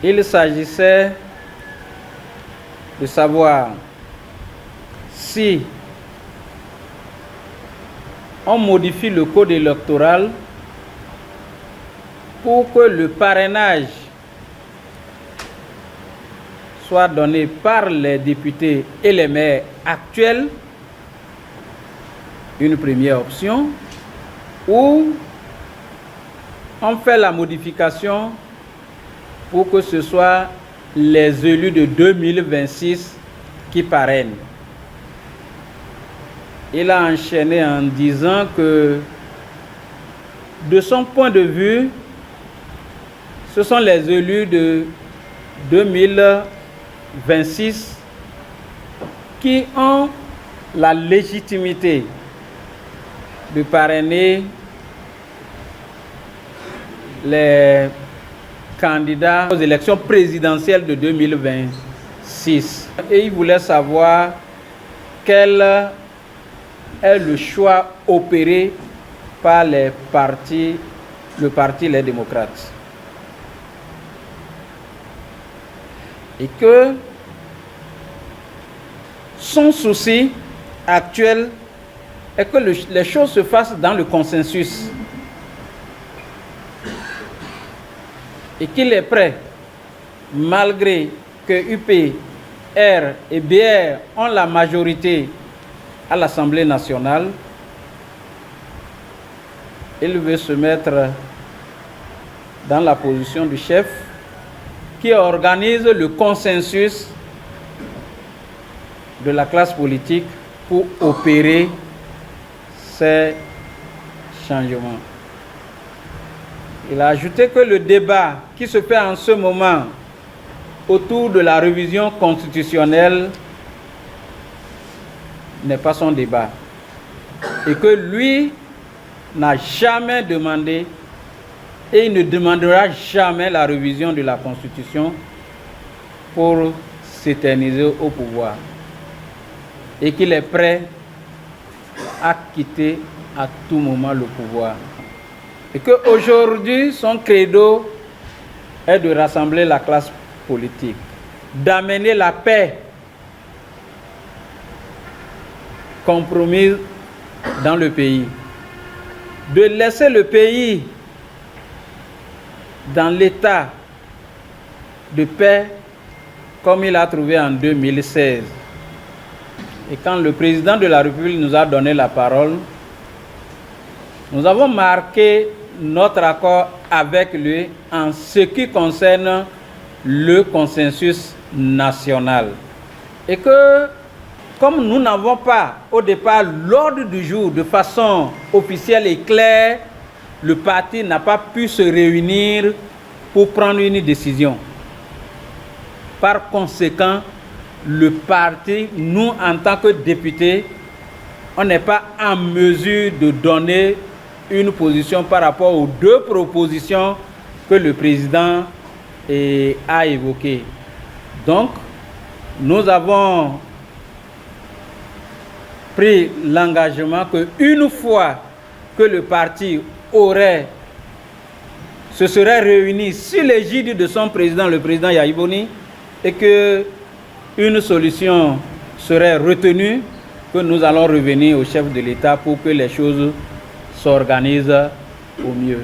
Il s'agissait de savoir si on modifie le code électoral pour que le parrainage soit donné par les députés et les maires actuels, une première option, ou on fait la modification pour que ce soit les élus de 2026 qui parrainent. Il a enchaîné en disant que, de son point de vue, ce sont les élus de 2026 qui ont la légitimité de parrainer les candidats aux élections présidentielles de 2026. Et il voulait savoir quel est le choix opéré par le parti Les Démocrates. Et que son souci actuel est que les choses se fassent dans le consensus. Et qu'il est prêt, malgré que UP, R et BR ont la majorité à l'Assemblée nationale, il veut se mettre dans la position du chef qui organise le consensus de la classe politique pour opérer ces changements. Il a ajouté que le débat qui se fait en ce moment autour de la révision constitutionnelle n'est pas son débat. Et que lui n'a jamais demandé et il ne demandera jamais la révision de la Constitution pour s'éterniser au pouvoir. Et qu'il est prêt à quitter à tout moment le pouvoir. Et qu'aujourd'hui, son credo est de rassembler la classe politique, d'amener la paix compromise dans le pays, de laisser le pays dans l'état de paix comme il a trouvé en 2016. Et quand le président de la République nous a donné la parole, nous avons marqué notre accord avec lui en ce qui concerne le consensus national. Et que, comme nous n'avons pas au départ l'ordre du jour de façon officielle et claire, le parti n'a pas pu se réunir pour prendre une décision. Par conséquent, le parti, nous en tant que députés, on n'est pas en mesure de donner une position par rapport aux deux propositions que le président a évoquées. Donc, nous avons pris l'engagement qu'une fois que le parti se serait réuni sous l'égide de son président, le président Yahya Boni, et qu'une solution serait retenue, que nous allons revenir au chef de l'État pour que les choses s'organisent au mieux.